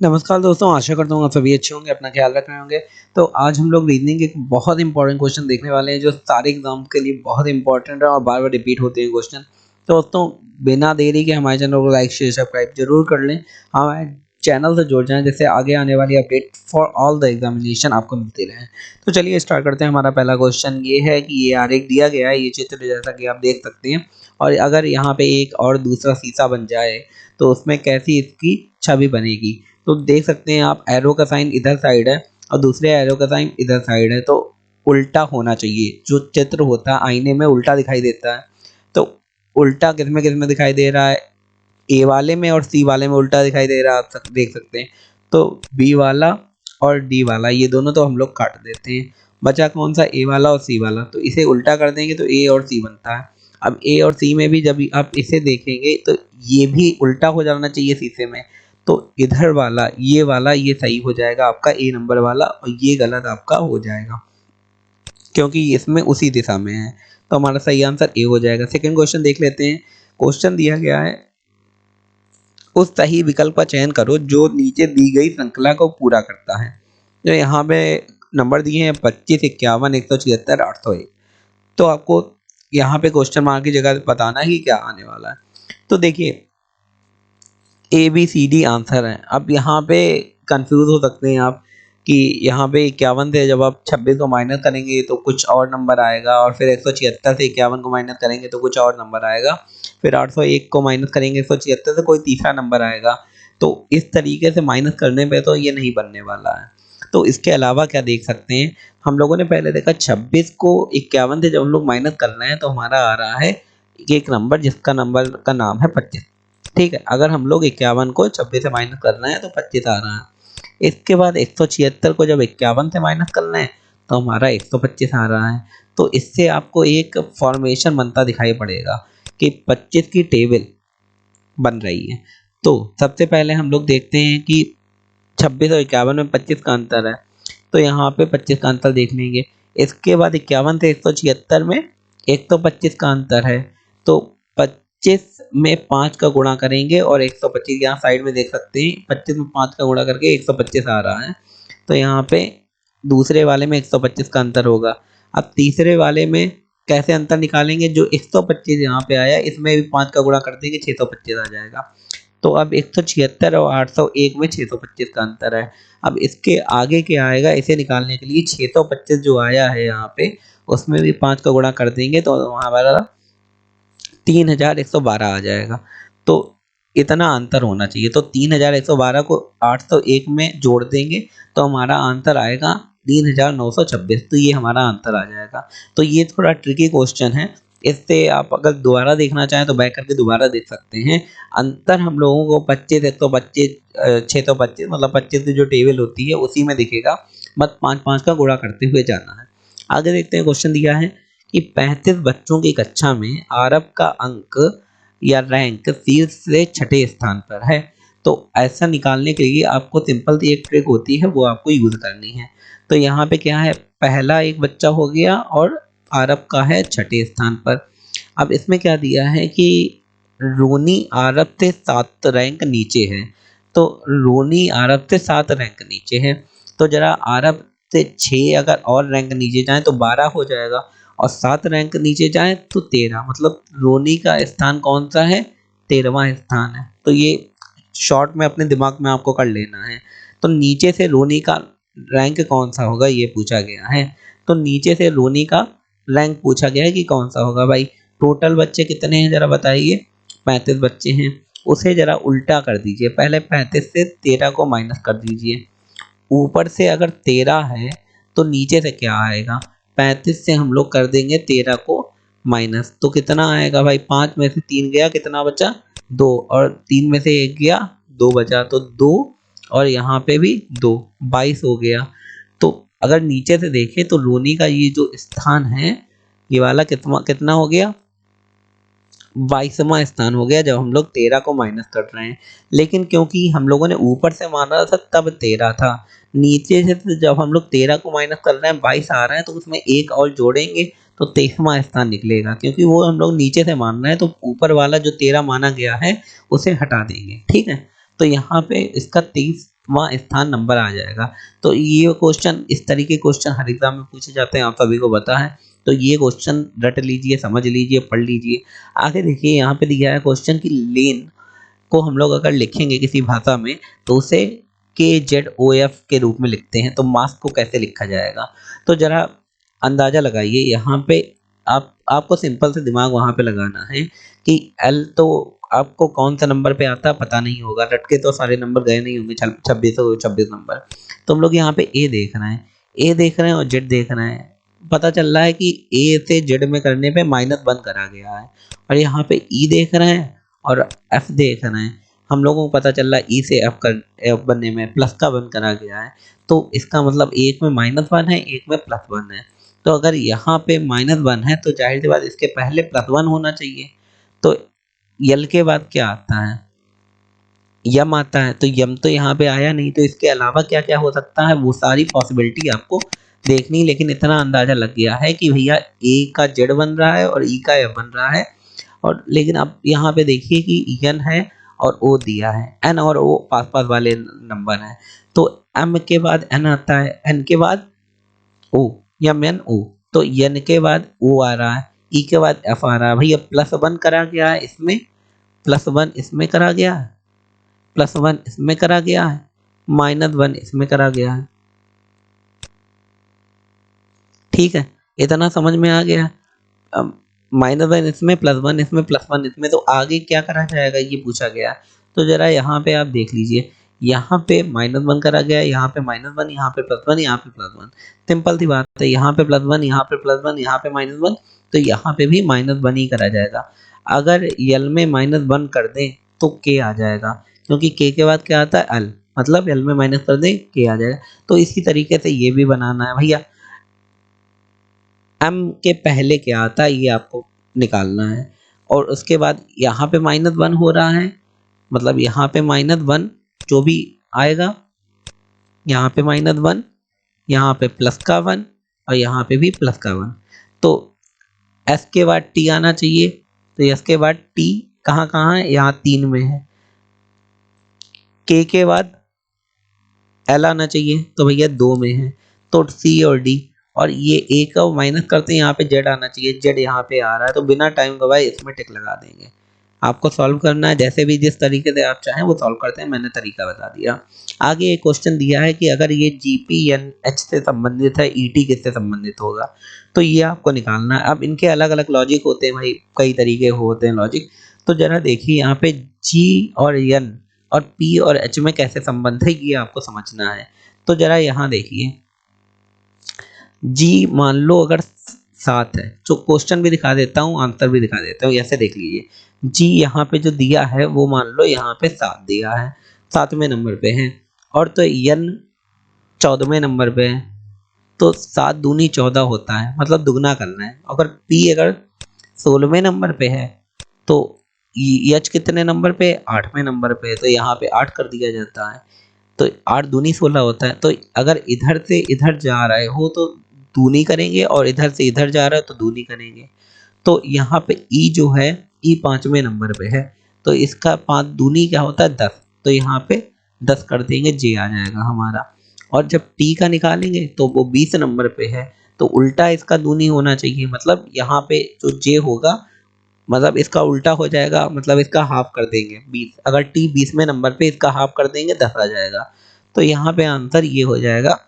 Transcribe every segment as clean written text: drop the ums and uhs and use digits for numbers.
नमस्कार दोस्तों, आशा करता हूँ आप सभी अच्छे होंगे, अपना ख्याल रख रहे होंगे। तो आज हम लोग रीजनिंग के एक बहुत इंपॉर्टेंट क्वेश्चन देखने वाले हैं जो सारे एग्जाम के लिए बहुत इंपॉर्टेंट है और बार बार रिपीट होते हैं क्वेश्चन। तो दोस्तों, बिना देरी के हमारे चैनल को लाइक शेयर सब्सक्राइब जरूर कर लें, हमारे चैनल से जुड़ जाएं जिससे आगे आने वाली update for all the examination आपको मिलती रहे। तो चलिए स्टार्ट करते हैं। हमारा पहला क्वेश्चन ये है कि ये आरेख दिया गया है, ये चित्र जैसा कि आप देख सकते हैं, और अगर यहाँ पे एक और दूसरा शीशा बन जाए तो उसमें कैसी इसकी छवि बनेगी। तो देख सकते हैं आप, एरो का साइन इधर साइड है और दूसरे एरो का साइन इधर साइड है, तो उल्टा होना चाहिए। जो चित्र होता है आईने में उल्टा दिखाई देता है, तो उल्टा किस में दिखाई दे रहा है, ए वाले में और सी वाले में उल्टा दिखाई दे रहा है, आप देख सकते हैं। तो बी वाला और डी वाला ये दोनों तो हम लोग काट देते हैं, बचा कौन सा, ए वाला और सी वाला। तो इसे उल्टा कर देंगे तो ए और सी बनता है। अब ए और सी में भी जब आप इसे देखेंगे तो ये भी उल्टा हो जाना चाहिए शीशे में। तो इधर वाला ये सही हो जाएगा आपका ए नंबर वाला, और ये गलत आपका हो जाएगा क्योंकि इसमें उसी दिशा में है। तो हमारा सही आंसर ए हो जाएगा। सेकंड क्वेश्चन देख लेते हैं। क्वेश्चन दिया गया है, उस सही विकल्प का चयन करो जो नीचे दी गई श्रृंखला को पूरा करता है। जो यहाँ पे नंबर दिए हैं 25, 51, 176, 801। तो आपको यहाँ पे क्वेश्चन मार्क की जगह बताना है कि क्या आने वाला है। तो देखिए, A B C D answer है। अब यहाँ पे कंफ्यूज हो सकते हैं आप कि यहाँ पे 51 से जब आप 26 को माइनस करेंगे तो कुछ और नंबर आएगा, और फिर 176 से 51 को माइनस करेंगे तो कुछ और नंबर आएगा, फिर 801 को माइनस करेंगे 176 से कोई तीसरा नंबर आएगा। तो इस तरीके से माइनस करने पे तो ये नहीं बनने वाला है। तो इसके अलावा क्या देख सकते हैं, हम लोगों ने पहले देखा 26 को 51 से जब हम लोग माइनस कर रहे हैं तो हमारा आ रहा है एक नंबर जिसका नंबर का नाम है 25। ठीक है, अगर हम लोग 51 को 26 से माइनस कर रहे हैं तो 25 आ रहा है। इसके बाद 176 को जब 51 से माइनस कर रहे हैं तो हमारा 125 आ रहा है। तो इससे आपको एक फॉर्मेशन बनता दिखाई पड़ेगा कि 25 की टेबल बन रही है। तो सबसे पहले हम लोग देखते हैं कि 26 और 51 में 25 का अंतर है, तो यहाँ पे 25 का अंतर देख लेंगे। इसके बाद 51 से 176 में 125 का अंतर है, तो 25 में 5 का गुणा करेंगे और 125 यहाँ साइड में देख सकते हैं, 25 में 5 का गुणा करके 125 आ रहा है। तो यहाँ पे दूसरे वाले में 125 का अंतर होगा। अब तीसरे वाले में कैसे अंतर निकालेंगे, जो 125 यहाँ पे आया इसमें भी 5 का गुणा कर देंगे 625 आ जाएगा। तो अब 176 और 801 में 625 का अंतर है। अब इसके आगे क्या आएगा, इसे निकालने के लिए 625 जो आया है यहाँ पे उसमें भी 5 का गुणा कर देंगे तो हमारा 3112 आ जाएगा। तो इतना अंतर होना चाहिए। तो 3112 को 801 में जोड़ देंगे तो हमारा आंसर आएगा 3926। तो ये हमारा आंसर आ जाएगा। तो ये थोड़ा ट्रिकी क्वेश्चन है, इससे आप अगर दोबारा देखना चाहें तो बैक करके दोबारा देख सकते हैं। अंतर हम लोगों को 25, 125, 625 मतलब 25 की जो टेबल होती है उसी में दिखेगा, बस 5-5 का गुणा करते हुए जाना है। आगे देखते हैं। क्वेश्चन दिया है कि 35 बच्चों की कक्षा में आरव का अंक या रैंक शीर्ष से छठे स्थान पर है। तो ऐसा निकालने के लिए आपको सिंपल सी एक ट्रिक होती है, वो आपको यूज करनी है। तो यहाँ पे क्या है, पहला एक बच्चा हो गया और आरव का है छठे स्थान पर। अब इसमें क्या दिया है कि रोनी आरव से 7 रैंक नीचे है। तो रोनी आरव से 7 रैंक नीचे है, तो जरा आरव से 6 अगर और रैंक नीचे जाए तो 12 हो जाएगा, और 7 रैंक नीचे जाए तो 13। मतलब रोनी का स्थान कौन सा है, 13वां स्थान है। तो ये शॉर्ट में अपने दिमाग में आपको कर लेना है। तो नीचे से रोनी का रैंक कौन सा होगा ये पूछा गया है। तो नीचे से रोनी का रैंक पूछा गया है कि कौन सा होगा। भाई टोटल बच्चे कितने हैं जरा बताइए, 35 बच्चे हैं। उसे जरा उल्टा कर दीजिए, पहले 35 से 13 को माइनस कर दीजिए। ऊपर से अगर 13 है तो नीचे से क्या आएगा, 35 से हम लोग कर देंगे 13 को माइनस, तो कितना आएगा भाई, 5 में से 3 गया, कितना बचा 2, और 3 में से 1 गया 2 बचा, तो 2 और यहाँ पे भी 2, 22 हो गया। तो अगर नीचे से देखें तो रोनी का ये जो स्थान है ये वाला कितना कितना हो गया, 22वां स्थान हो गया जब हम लोग 13 को माइनस कर रहे हैं। लेकिन क्योंकि हम लोगों ने ऊपर से माना था तब 13 था, नीचे से तो जब हम लोग 13 को माइनस कर रहे हैं 22 आ रहा है, तो उसमें एक और जोड़ेंगे तो 23वां स्थान निकलेगा, क्योंकि वो हम लोग नीचे से मान रहे हैं। तो ऊपर वाला जो 13 माना गया है उसे हटा देंगे। ठीक है, तो यहाँ पे इसका 23 वहाँ स्थान नंबर आ जाएगा। तो ये क्वेश्चन, इस तरीके के क्वेश्चन हर एग्जाम में पूछे जाते हैं, आप सभी को पता है। तो ये क्वेश्चन रट लीजिए, समझ लीजिए, पढ़ लीजिए। आगे देखिए यहाँ पे दिया है क्वेश्चन की लेन को हम लोग अगर लिखेंगे किसी भाषा में तो उसे KZOF के रूप में लिखते हैं, तो मास को कैसे लिखा जाएगा? तो जरा अंदाजा लगाइए यहाँ पे। आपको सिंपल से दिमाग वहाँ पे लगाना है कि L तो आपको कौन सा नंबर पे आता है पता नहीं होगा, रट के तो सारे नंबर गए नहीं होंगे, 26 नंबर। तो हम लोग यहाँ पे A देख रहे हैं, A देख रहे हैं और Z देख रहे हैं। पता चल रहा है कि A से Z में करने पे -1 करा गया है, और यहाँ पे E देख रहे हैं और F देख रहे हैं। हम लोगों को पता चल रहा है E से F बनने में प्लस का 1 करा गया है। तो इसका मतलब एक में -1 है, एक में +1 है। तो अगर यहाँ पे -1 है तो जाहिर सी बात इसके पहले +1 होना चाहिए। तो यल के बाद क्या आता है? यम आता है। तो यम तो यहाँ पे आया नहीं, तो इसके अलावा क्या क्या हो सकता है वो सारी पॉसिबिलिटी आपको देखनी। लेकिन इतना अंदाजा लग गया है कि भैया ए का जेड बन रहा है और ई का एफ बन रहा है। और लेकिन अब यहाँ पे देखिए कि एन है और ओ दिया है, एन और ओ पास पास वाले नंबर हैं। तो एम के बाद एन आता है, एन के बाद ओ या एन ओ, तो एन के बाद ओ आ रहा है, ई के बाद एफ आ रहा है। भैया +1 करा गया है इसमें, +1 इसमें करा गया है, +1 इसमें करा गया है, -1 इसमें करा गया है। ठीक है, इतना समझ में आ गया। अब -1 इसमें, +1 इसमें, +1 इसमें, तो आगे क्या करा जाएगा ये पूछा गया। तो जरा यहाँ पे आप देख लीजिए, यहाँ पे -1 करा गया, यहाँ पे -1, यहाँ पे +1, यहाँ पे +1। सिंपल सी बात है, यहाँ पे +1, यहाँ पे +1, यहाँ पे -1, तो यहाँ पे भी -1 ही करा जाएगा। अगर यल में -1 कर दें तो के आ जाएगा, क्योंकि के के बाद क्या आता है? एल, मतलब एल में माइनस कर दें के आ जाएगा। तो इसी तरीके से ये भी बनाना है भैया। एम के पहले क्या आता है ये आपको निकालना है, और उसके बाद यहाँ पे -1 हो रहा है, मतलब यहाँ पे -1 जो भी आएगा, यहाँ पे -1, यहाँ पे प्लस का 1 और यहाँ पे भी प्लस का 1। तो एस के बाद टी आना चाहिए, तो एस के बाद टी कहाँ कहाँ है? यहाँ 3 में है। के बाद एल आना चाहिए, तो भैया 2 में है। तो सी और डी, और ये ए का माइनस करते हैं, यहाँ पे जेड आना चाहिए, जेड यहाँ पे आ रहा है। तो बिना टाइम गवाए इसमें टिक लगा देंगे। आपको सॉल्व करना है जैसे भी, जिस तरीके से आप चाहें वो सॉल्व करते हैं, मैंने तरीका बता दिया। आगे एक क्वेश्चन दिया है कि अगर ये GPNH से संबंधित है, ET किससे संबंधित होगा? तो ये आपको निकालना है। अब इनके अलग अलग लॉजिक होते हैं भाई, कई तरीके होते हैं लॉजिक। तो जरा देखिए यहाँ पे G और N और P और H में कैसे संबंध है ये आपको समझना है। तो जरा यहाँ देखिए, G मान लो अगर 7 है, जो क्वेश्चन भी दिखा देता हूँ, आंसर भी दिखा देता हूँ, ऐसे देख लीजिए। G यहाँ पे जो दिया है वो मान लो यहाँ पे 7 दिया है, 7वें नंबर पे है। और तो N 14वें नंबर पे है, तो 7 दूनी 14 होता है, मतलब दुगना करना है। अगर P अगर 16वें नंबर पे है, तो H कितने नंबर पे? 8वें नंबर पे है, तो यहाँ पे 8 कर दिया जाता है। तो 8 दूनी 16 होता है। तो अगर इधर से इधर जा रहे हो तो दूनी करेंगे, और इधर से इधर जा रहा है तो दूनी करेंगे। तो यहाँ पे ई जो है, ई 5वें नंबर पे है, तो इसका 5 दूनी क्या होता है? 10। तो यहाँ पे 10 कर देंगे, जे आ जाएगा हमारा। और जब टी का निकालेंगे तो वो 20 नंबर पे है, तो उल्टा इसका दूनी होना चाहिए, मतलब यहाँ पे जो जे होगा, मतलब इसका उल्टा हो जाएगा, मतलब इसका हाफ कर देंगे 20। अगर टी 20वें नंबर पे, इसका हाफ कर देंगे 10 आ जाएगा। तो यहाँ पे आंसर ये हो जाएगा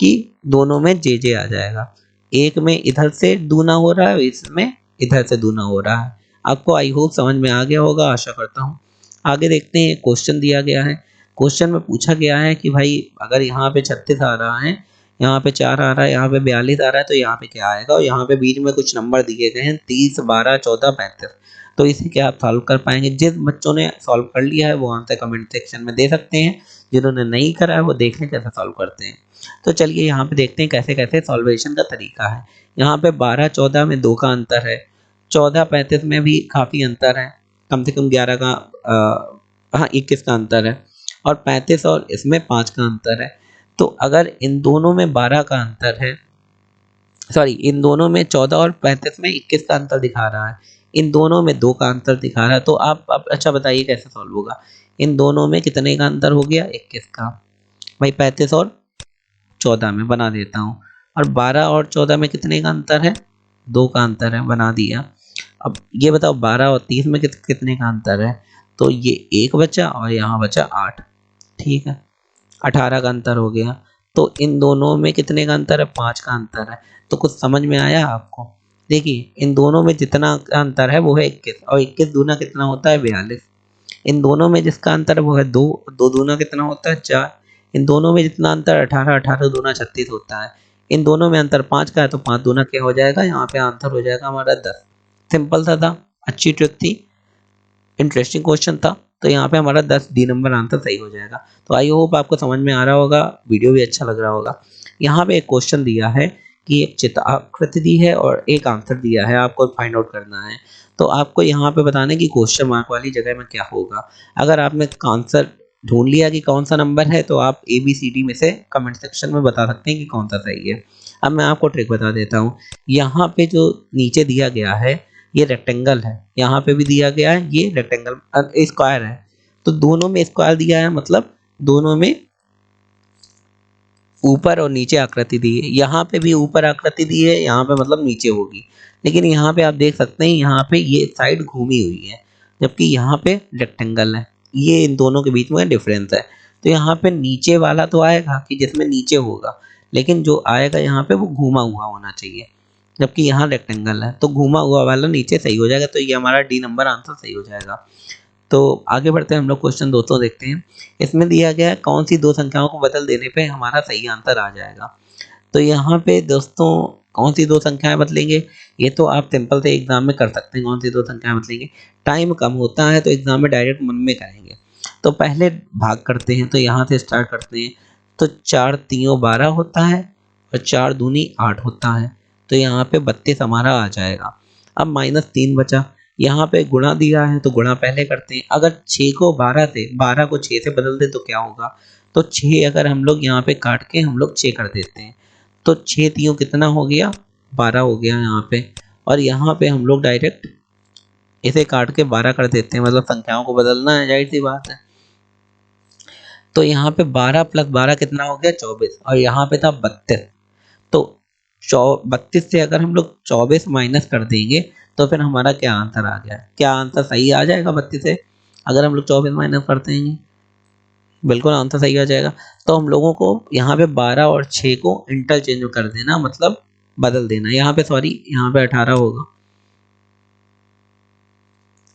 कि दोनों में जे आ जाएगा। एक में इधर से दूना हो रहा है, इसमें इधर से दूना हो रहा है। आपको आई होप समझ में आ गया होगा, आशा करता हूँ। आगे देखते हैं, क्वेश्चन दिया गया है। क्वेश्चन में पूछा गया है कि भाई अगर यहाँ पे 36 आ रहा है, यहाँ पे 4 आ रहा है, यहाँ पे 42 आ रहा है, तो यहाँ पे क्या आएगा? और यहाँ पे बीच में कुछ नंबर दिए गए हैं, 30, 12, 14, 35। तो इसे क्या आप सॉल्व कर पाएंगे? जिस बच्चों ने सॉल्व कर लिया है वो आंसर कमेंट सेक्शन में दे सकते हैं, जिन्होंने नहीं करा है वो देख लें कैसे सॉल्व करते हैं। तो चलिए यहाँ पे देखते हैं कैसे कैसे सॉल्वेशन का तरीका है। यहाँ पे 12, 14 में 2 का अंतर है, 14, 35 में भी काफ़ी अंतर है, कम से कम 11 का, हाँ 21 का अंतर है, और 35 और इसमें 5 का अंतर है। तो अगर इन दोनों में 12 का अंतर है, सॉरी इन दोनों में 14 और 35 में 21 का अंतर दिखा रहा है, इन दोनों में 2 का अंतर दिखा रहा है, तो आप अच्छा बताइए कैसे सॉल्व होगा? इन दोनों में कितने का अंतर हो गया? 21 का। भाई 35 और 14 में बना देता हूँ। और 12 और 14 में कितने का अंतर है? 2 का अंतर है, बना दिया। अब ये बताओ 12 और 30 में कितने का अंतर है? तो ये 1 बचा और यहाँ बचा 8। ठीक है, 18 का अंतर हो गया। तो इन दोनों में कितने का अंतर है? 5 का अंतर है। तो कुछ समझ में आया आपको? देखिए इन दोनों में जितना का अंतर है वो है 21, और 21 दूना कितना होता है? 42। इन दोनों में जिसका अंतर है वो है 2, 2 दूना कितना होता है? 4। इन दोनों में जितना अंतर 18, 18 दूना 36 होता है। इन दोनों में अंतर 5 का है, तो 5 दूना क्या हो जाएगा? यहाँ पे आंसर हो जाएगा हमारा 10। सिंपल सा था, अच्छी ट्रिक थी, इंटरेस्टिंग क्वेश्चन था। तो यहाँ पे हमारा 10 डी नंबर आंसर सही हो जाएगा। तो आई होप आपको समझ में आ रहा होगा, वीडियो भी अच्छा लग रहा होगा। यहाँ पे एक क्वेश्चन दिया है कि एक चित्राकृति दी है और एक आंसर दिया है, आपको फाइंड आउट करना है। तो आपको यहाँ पे बताना है कि क्वेश्चन मार्क वाली जगह में क्या होगा। अगर आपने आंसर ढूंढ लिया कि कौन सा नंबर है, तो आप ABCD में से कमेंट सेक्शन में बता सकते हैं कि कौन सा सही है। अब मैं आपको ट्रिक बता देता हूँ। यहाँ पे जो नीचे दिया गया है ये रेक्टेंगल है, यहाँ पे भी दिया गया है ये रेक्टेंगल स्क्वायर है। तो दोनों में स्क्वायर दिया है, मतलब दोनों में ऊपर और नीचे आकृति दी है। यहाँ पे भी ऊपर आकृति दी है, यहाँ पे मतलब नीचे होगी। लेकिन यहाँ पे आप देख सकते हैं यहाँ पे ये साइड घूमी हुई है, जबकि यहाँ पे रेक्टेंगल है। ये इन दोनों के बीच में डिफरेंस है। तो यहाँ पे नीचे वाला तो आएगा कि जिसमें नीचे होगा, लेकिन जो आएगा यहाँ पे वो घूमा हुआ होना चाहिए, जबकि यहाँ रेक्टेंगल है। तो घूमा हुआ वाला नीचे सही हो जाएगा। तो ये हमारा डी नंबर आंसर सही हो जाएगा। तो आगे बढ़ते हैं, हम लोग क्वेश्चन दोस्तों देखते हैं। इसमें दिया गया है कौन सी दो संख्याओं को बदल देने पे हमारा सही आंसर आ जाएगा। तो यहाँ पे दोस्तों कौन सी दो संख्याएं बदलेंगे, ये तो आप सिंपल से एग्जाम में कर सकते हैं। कौन सी दो संख्याएं बदलेंगे? टाइम कम होता है तो एग्जाम में डायरेक्ट मन में करेंगे। तो पहले भाग करते हैं, तो यहाँ से स्टार्ट करते हैं। तो 4 तीनों 12 होता है और 4 दूनी 8 होता है। तो यहाँ पे 32 हमारा आ जाएगा। अब -3 बचा, यहाँ पे गुणा दिया है तो गुणा पहले करते हैं। अगर 6 को 12 से, 12 को 6 से बदल दे तो क्या होगा? तो 6 अगर हम लोग यहाँ पे काट के हम लोग 6 कर देते हैं, तो 6 तीनों कितना हो गया? 12 हो गया यहाँ पे। और यहाँ पे हम लोग डायरेक्ट इसे काट के 12 कर देते हैं, मतलब संख्याओं को बदलना है, जाहिर सी बात है। तो यहाँ पे 12 + 12 कितना हो गया? 24। और यहाँ पे था 32। तो 32 से अगर हम लोग 24 माइनस कर देंगे तो फिर हमारा क्या आंसर आ गया? क्या आंसर सही आ जाएगा 32 से अगर हम लोग 24 माइनस करते हैं? बिल्कुल आंसर सही आ जाएगा। तो हम लोगों को यहाँ पे 12 और 6 को इंटरचेंज कर देना, मतलब बदल देना। यहाँ पे सॉरी, यहाँ पे 18 होगा।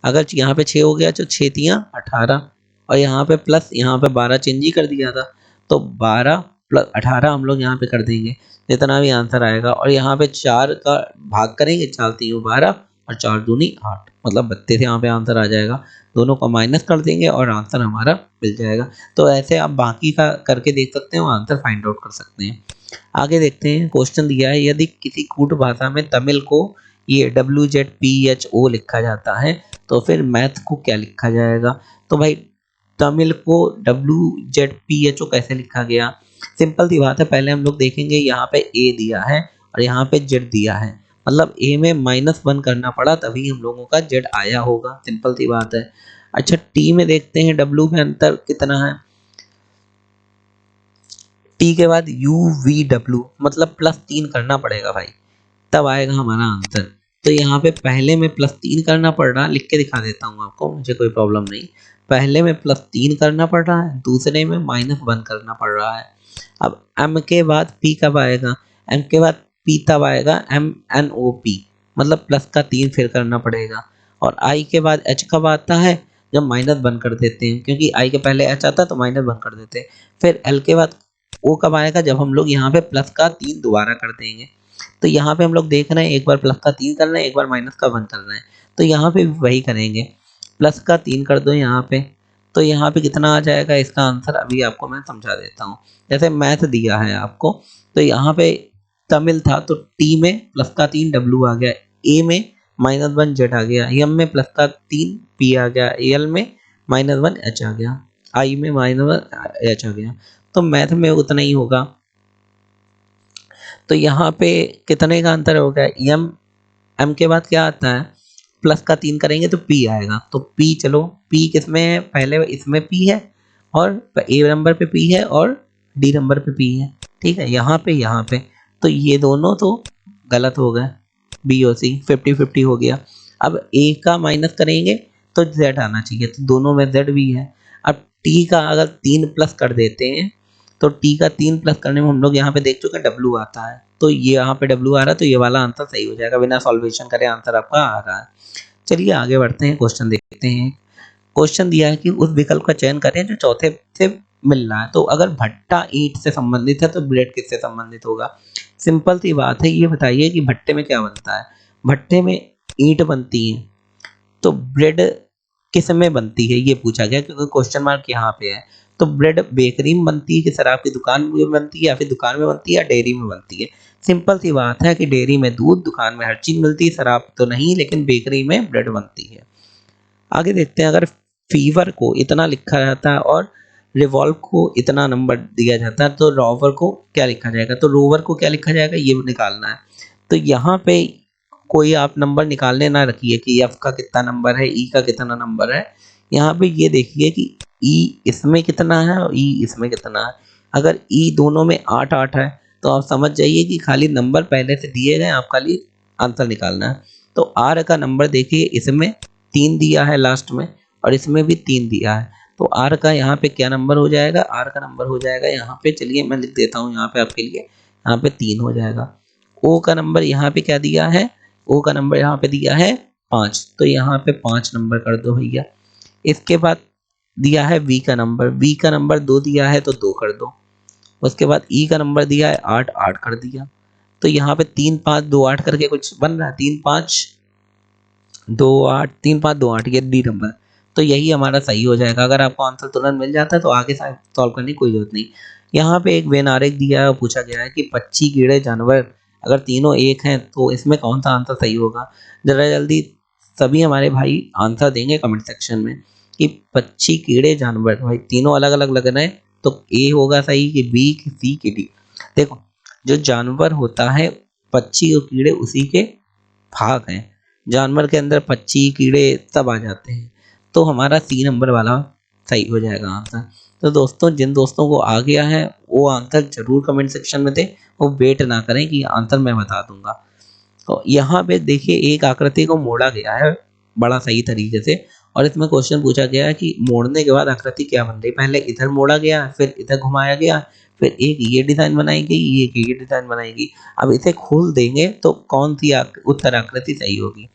अगर यहाँ पे 6 हो गया तो 6 तियाँ 18, और यहाँ पे प्लस, यहाँ पे 12 चेंज ही कर दिया था। तो 12 + 18 हम लोग यहाँ पे कर देंगे, जितना भी आंसर आएगा। और यहाँ पे 4 का भाग करेंगे, 4 तीन 12 और 4 दूनी 8, मतलब 32 यहाँ पे आंसर आ जाएगा। दोनों को माइनस कर देंगे और आंसर हमारा मिल जाएगा। तो ऐसे आप बाकी का करके देख सकते हो, आंसर फाइंड आउट कर सकते हैं। आगे देखते हैं, क्वेश्चन दिया है यदि किसी कूट भाषा में तमिल को ये WZPHO लिखा जाता है तो फिर मैथ को क्या लिखा जाएगा? तो भाई तमिल को WZPHO कैसे लिखा गया? सिंपल सी बात है, पहले हम लोग देखेंगे यहाँ पे A दिया है और यहाँ पे Z दिया है, मतलब A में -1 करना पड़ा तभी हम लोगों का Z आया होगा, सिंपल सी बात है। अच्छा T में देखते हैं W में अंतर कितना है। T के बाद UVW, मतलब +3 करना पड़ेगा भाई, तब आएगा हमारा आंसर। तो यहाँ पे पहले में +3 करना पड़ रहा है, लिख के दिखा देता हूँ आपको, मुझे कोई प्रॉब्लम नहीं। पहले में +3 करना पड़ रहा है, दूसरे में -1 करना पड़ रहा है। अब M के बाद P कब आएगा? M के बाद P तब आएगा MNOP, मतलब +3 फिर करना पड़ेगा। और I के बाद H कब आता है? जब -1 कर देते हैं, क्योंकि I के पहले H आता है तो -1 कर देते हैं। फिर L के बाद O कब आएगा? जब हम लोग यहाँ पे +3 दोबारा कर देंगे। तो यहाँ पे हम लोग देख रहे हैं, एक बार +3 कर रहे हैं, एक बार -1 कर रहे हैं। तो यहाँ पे भी वही करेंगे, +3 कर दो यहाँ पे। तो यहाँ पे कितना आ जाएगा इसका आंसर, अभी आपको मैं समझा देता हूँ। जैसे मैथ दिया है आपको, तो यहाँ पे तमिल था तो T में +3 W आ गया, A में -1 Z आ गया, M में +3 P आ गया, L में -1 H आ गया, I में -1 H आ गया। तो मैथ में उतना ही होगा। तो यहाँ पे कितने का अंतर हो गया? M के बाद क्या आता है? +3 करेंगे तो P आएगा। तो P, चलो P किस में है? पहले इसमें P है और A नंबर पे P है और डी नंबर पे पी है, ठीक है, यहाँ पे, तो ये दोनों तो गलत हो गए, बी और सी 50-50 हो गया। अब ए का माइनस करेंगे तो जेड आना चाहिए, तो दोनों में जेड भी है। अब टी का अगर 3 प्लस कर देते हैं तो टी का 3 प्लस करने में हम लोग यहाँ पे देख चुके हैं डब्ल्यू आता है, तो ये यहाँ पे डब्ल्यू आ रहा है, तो ये वाला आंसर सही हो जाएगा, बिना सॉल्वेशन करे आंसर आपका आ रहा है। चलिए आगे बढ़ते हैं, क्वेश्चन देखते हैं। क्वेश्चन दिया है कि उस विकल्प का चयन करें जो चौथे से मिल रहा है। तो अगर भट्टा ईंट से संबंधित है तो ब्रेड किससे संबंधित होगा? सिंपल सी बात है, ये बताइए कि भट्टे में क्या बनता है? भट्टे में ईंट बनती है, तो ब्रेड किस में बनती है ये पूछा गया, क्योंकि क्वेश्चन मार्क यहाँ पे है। तो ब्रेड बेकरी में बनती है कि शराब की दुकान में बनती है, या फिर दुकान में बनती है या डेयरी में बनती है? सिंपल सी बात है कि डेयरी में दूध, दुकान में हर चीज मिलती है, शराब तो नहीं, लेकिन बेकरी में ब्रेड बनती है। आगे देखते हैं, अगर फीवर को इतना लिखा जाता है और रिवॉल्व को इतना नंबर दिया जाता है तो रोवर को क्या लिखा जाएगा? तो रोवर को क्या लिखा जाएगा ये निकालना है। तो यहाँ पे कोई आप नंबर निकालने ना रखिए कि एफ का कितना नंबर है, ई का कितना नंबर है। यहाँ पे ये देखिए कि ई इसमें कितना है और ई इसमें कितना है। अगर ई दोनों में 8-8 है तो आप समझ जाइए कि खाली नंबर पहले से दिए गए, आप खाली आंसर निकालना है। तो आर का नंबर देखिए, इसमें 3 दिया है लास्ट में और इसमें भी 3 दिया है, तो आर का यहाँ पे क्या नंबर हो जाएगा? आर का नंबर हो जाएगा यहाँ पे, चलिए मैं लिख देता हूँ यहाँ पे आपके लिए, यहाँ पे 3 हो जाएगा। ओ का नंबर यहाँ पे क्या दिया है? ओ का नंबर यहाँ पे दिया है 5, तो यहाँ पे 5 नंबर कर दो भैया। इसके बाद दिया है वी का नंबर, वी का नंबर 2 दिया है तो 2 कर दो। उसके बाद ई का नंबर दिया है 8, 8 कर दिया। तो यहाँ पे 3 5 2 8 करके कुछ बन रहा है, 3 5 2 8, 3 5 2 8, ये डी नंबर। तो यही हमारा सही हो जाएगा। अगर आपको आंसर तुरंत मिल जाता है तो आगे सॉल्व करने की कोई जरूरत नहीं। यहाँ पे एक वेन आरेख दिया है और पूछा गया है कि पक्षी, कीड़े, जानवर अगर तीनों एक हैं तो इसमें कौन सा आंसर सही होगा? जरा जल्दी सभी हमारे भाई आंसर देंगे कमेंट सेक्शन में कि पक्षी, कीड़े, जानवर, भाई तीनों अलग अलग लग रहे हैं, तो ए होगा सही कि बी कि सी कि डी? देखो, जो जानवर होता है, पक्षी और कीड़े उसी के भाग हैं। जानवर के अंदर पक्षी, कीड़े सब आ जाते हैं, तो हमारा सी नंबर वाला सही हो जाएगा आंसर। तो दोस्तों, जिन दोस्तों को आ गया है वो आंसर जरूर कमेंट सेक्शन में दें, वो वेट ना करें कि आंसर मैं बता दूंगा। तो यहाँ पे देखिए एक आकृति को मोड़ा गया है बड़ा सही तरीके से, और इसमें क्वेश्चन पूछा गया है कि मोड़ने के बाद आकृति क्या बन रही? पहले इधर मोड़ा गया, फिर इधर घुमाया गया, फिर एक ये डिजाइन बनाई गई, एक ये डिजाइन बनाई गई। अब इसे खोल देंगे तो कौन सी उत्तर आकृति सही होगी?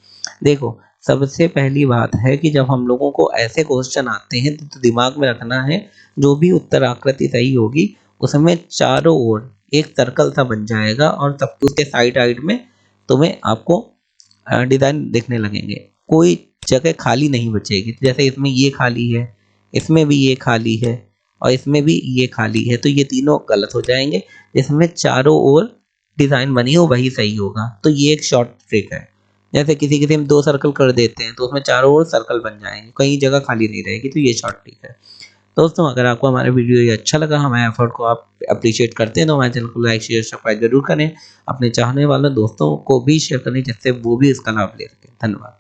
देखो, सबसे पहली बात है कि जब हम लोगों को ऐसे क्वेश्चन आते हैं तो दिमाग में रखना है, जो भी उत्तर आकृति सही होगी उसमें चारों ओर एक सर्कल सा बन जाएगा और सब उसके साइड साइड में तुम्हें आपको डिजाइन देखने लगेंगे, कोई जगह खाली नहीं बचेगी। जैसे इसमें ये खाली है, इसमें भी ये खाली है और इसमें भी ये खाली है, तो ये तीनों गलत हो जाएंगे। इसमें चारों ओर डिजाइन बनी हो वही सही होगा। तो ये एक शॉर्ट ट्रिक है। जैसे किसी किसी में 2 सर्कल कर देते हैं तो उसमें चारों ओर सर्कल बन जाएंगे, कहीं जगह खाली नहीं रहेगी, तो ये शॉर्ट ट्रिक है। दोस्तों, अगर आपको हमारा वीडियो ये अच्छा लगा, हमारे एफर्ट को आप अप्रिशिएट करते हैं, तो हमारे चैनल को लाइक, शेयर, सब्सक्राइब जरूर करें। अपने चाहने वाले दोस्तों को भी शेयर करें जिससे वो भी इसका लाभ ले सकें। धन्यवाद।